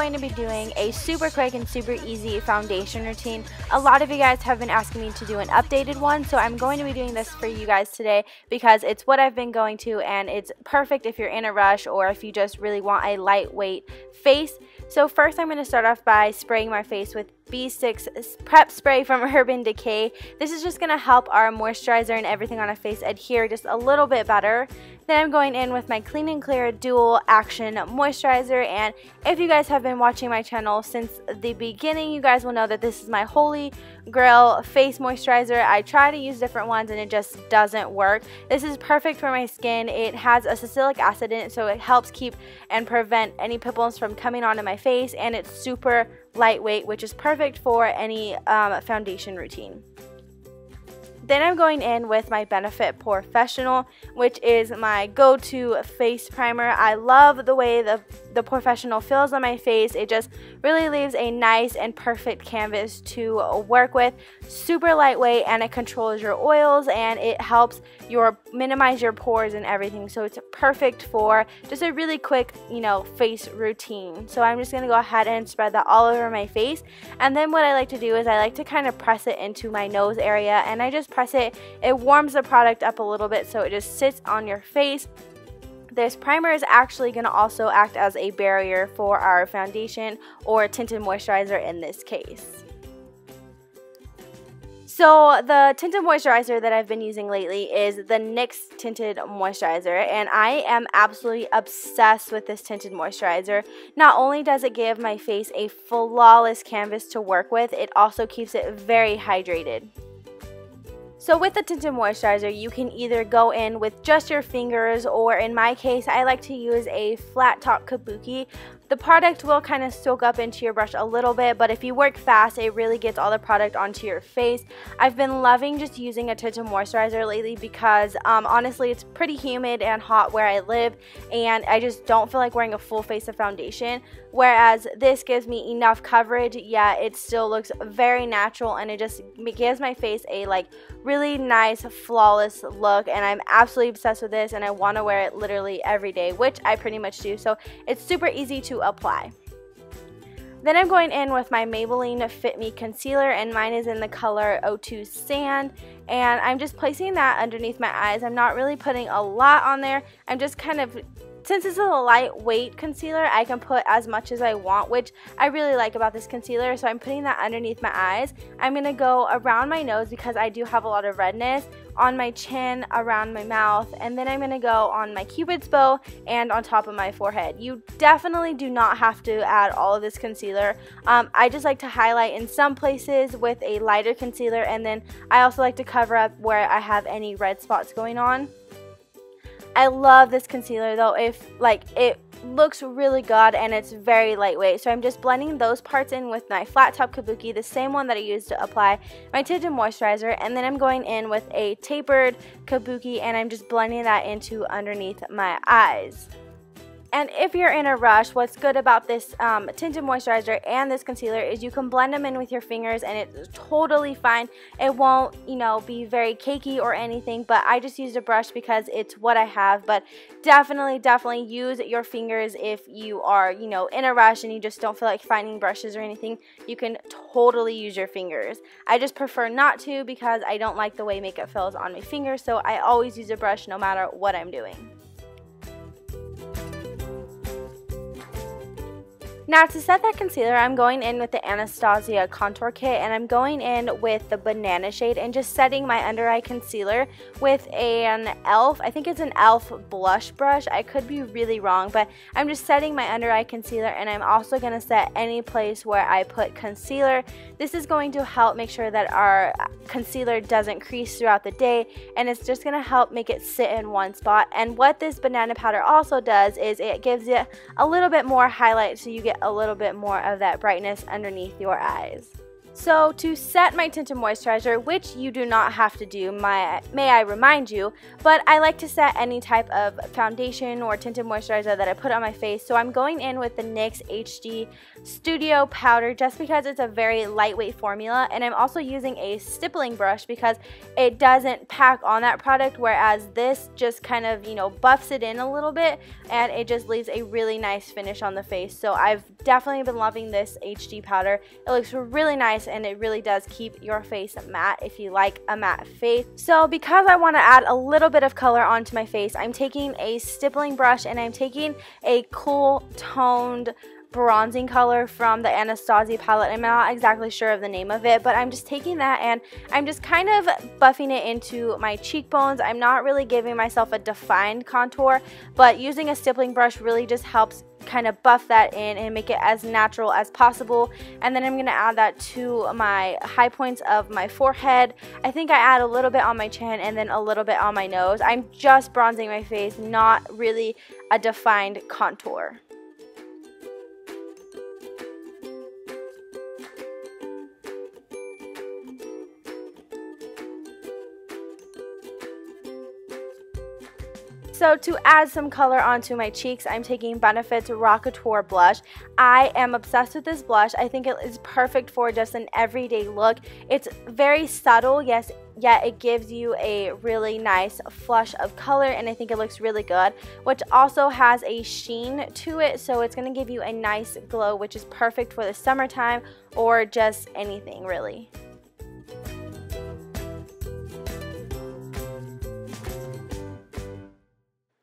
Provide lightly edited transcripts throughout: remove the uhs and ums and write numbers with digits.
going to be doing a super quick and super easy foundation routine. A lot of you guys have been asking me to do an updated one, so I'm going to be doing this for you guys today because it's what I've been going to, and it's perfect if you're in a rush or if you just really want a lightweight face. So first I'm going to start off by spraying my face with B6 Prep Spray from Urban Decay. This is just going to help our moisturizer and everything on our face adhere just a little bit better. Then I'm going in with my Clean and Clear Dual Action Moisturizer, and if you guys have been watching my channel since the beginning, you guys will know that this is my holy grail face moisturizer. I try to use different ones and it just doesn't work. This is perfect for my skin. It has a salicylic acid in it, so it helps keep and prevent any pimples from coming onto my face, and it's super lightweight, which is perfect for any foundation routine. Then I'm going in with my Benefit Professional, which is my go-to face primer. I love the way the Professional feels on my face. It just really leaves a nice and perfect canvas to work with. Super lightweight, and it controls your oils, and it helps minimize your pores and everything. So it's perfect for just a really quick, face routine. So I'm just going to go ahead and spread that all over my face. And then what I like to do is I like to kind of press it into my nose area, and I just press it. It warms the product up a little bit so it just sits on your face. This primer is actually going to also act as a barrier for our foundation or tinted moisturizer in this case. So the tinted moisturizer that I've been using lately is the NYX tinted moisturizer, and I am absolutely obsessed with this tinted moisturizer. Not only does it give my face a flawless canvas to work with, it also keeps it very hydrated. So with the tinted moisturizer, you can either go in with just your fingers, or in my case, I like to use a flat top kabuki. The product will kind of soak up into your brush a little bit, but if you work fast, it really gets all the product onto your face. I've been loving just using a tinted moisturizer lately because honestly, it's pretty humid and hot where I live, and I just don't feel like wearing a full face of foundation. Whereas this gives me enough coverage, yet it still looks very natural, and it just gives my face a really nice, flawless look. And I'm absolutely obsessed with this, and I want to wear it literally every day, which I pretty much do. So it's super easy to apply. Then I'm going in with my Maybelline Fit Me Concealer, and mine is in the color 02 Sand, and I'm just placing that underneath my eyes. I'm not really putting a lot on there. I'm just kind of, since it's a lightweight concealer, I can put as much as I want, which I really like about this concealer. So I'm putting that underneath my eyes. I'm going to go around my nose because I do have a lot of redness, on my chin, around my mouth, and then I'm going to go on my cupid's bow and on top of my forehead. You definitely do not have to add all of this concealer. I just like to highlight in some places with a lighter concealer, and then I also like to cover up where I have any red spots going on. I love this concealer though. It looks really good, and it's very lightweight. So I'm just blending those parts in with my flat top kabuki, the same one that I used to apply my tinted moisturizer, and then I'm going in with a tapered kabuki, and I'm just blending that into underneath my eyes. And if you're in a rush, what's good about this tinted moisturizer and this concealer is you can blend them in with your fingers, and it's totally fine. It won't, be very cakey or anything, but I just used a brush because it's what I have. But definitely use your fingers if you are, in a rush and you just don't feel like finding brushes or anything. You can totally use your fingers. I just prefer not to because I don't like the way makeup feels on my fingers, so I always use a brush no matter what I'm doing. Now to set that concealer, I'm going in with the Anastasia Contour Kit, and I'm going in with the Banana shade and just setting my under eye concealer with an e.l.f. I think it's an e.l.f. blush brush. I could be really wrong, but I'm just setting my under eye concealer, and I'm also going to set any place where I put concealer. This is going to help make sure that our concealer doesn't crease throughout the day, and it's just going to help make it sit in one spot. And what this banana powder also does is it gives you a little bit more highlight, so you get a little bit more of that brightness underneath your eyes. So to set my tinted moisturizer, which you do not have to do, may I remind you, but I like to set any type of foundation or tinted moisturizer that I put on my face. So I'm going in with the NYX HD Studio Powder just because it's a very lightweight formula, and I'm also using a stippling brush because it doesn't pack on that product, whereas this just kind of, you know, buffs it in a little bit and it just leaves a really nice finish on the face. So I've definitely been loving this HD powder. It looks really nice and it really does keep your face matte if you like a matte face. So because I want to add a little bit of color onto my face, I'm taking a stippling brush and I'm taking a cool toned bronzing color from the Anastasia palette. I'm not exactly sure of the name of it, but I'm just taking that and I'm just kind of buffing it into my cheekbones. I'm not really giving myself a defined contour, but using a stippling brush really just helps kind of buff that in and make it as natural as possible. And then I'm going to add that to my high points of my forehead. I think I add a little bit on my chin and then a little bit on my nose. I'm just bronzing my face, not really a defined contour. So to add some color onto my cheeks, I'm taking Benefit's Rockateur blush. I am obsessed with this blush. I think it is perfect for just an everyday look. It's very subtle, yes, yet it gives you a really nice flush of color, and I think it looks really good, which also has a sheen to it, so it's going to give you a nice glow, which is perfect for the summertime or just anything really.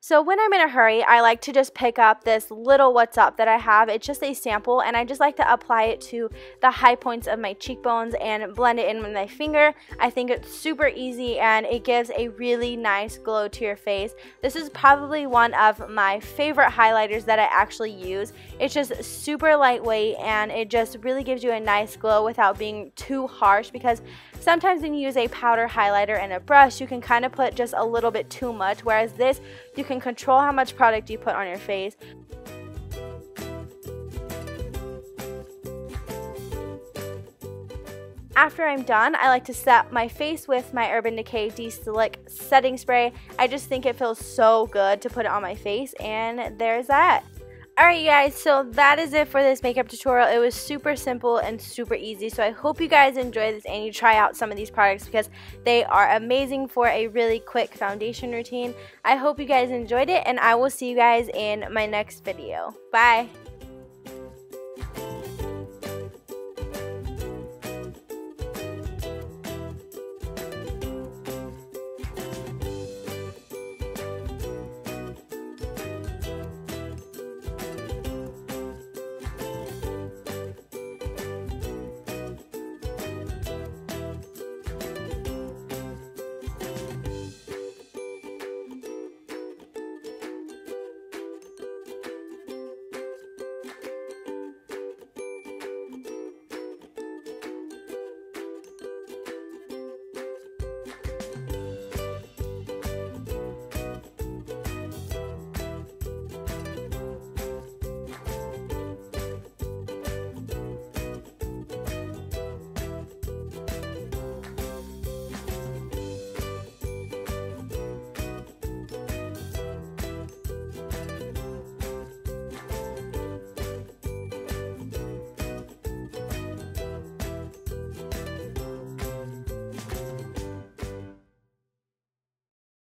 So when I'm in a hurry, I like to just pick up this little What's Up that I have. It's just a sample, and I just like to apply it to the high points of my cheekbones and blend it in with my finger. I think it's super easy, and it gives a really nice glow to your face. This is probably one of my favorite highlighters that I actually use. It's just super lightweight, and it just really gives you a nice glow without being too harsh, because sometimes when you use a powder highlighter and a brush, you can kind of put just a little bit too much, whereas this, you can control how much product you put on your face. After I'm done, I like to set my face with my Urban Decay De-Slick setting spray. I just think it feels so good to put it on my face, and there's that. Alright you guys, so that is it for this makeup tutorial. It was super simple and super easy, so I hope you guys enjoy this and you try out some of these products because they are amazing for a really quick foundation routine. I hope you guys enjoyed it, and I will see you guys in my next video. Bye!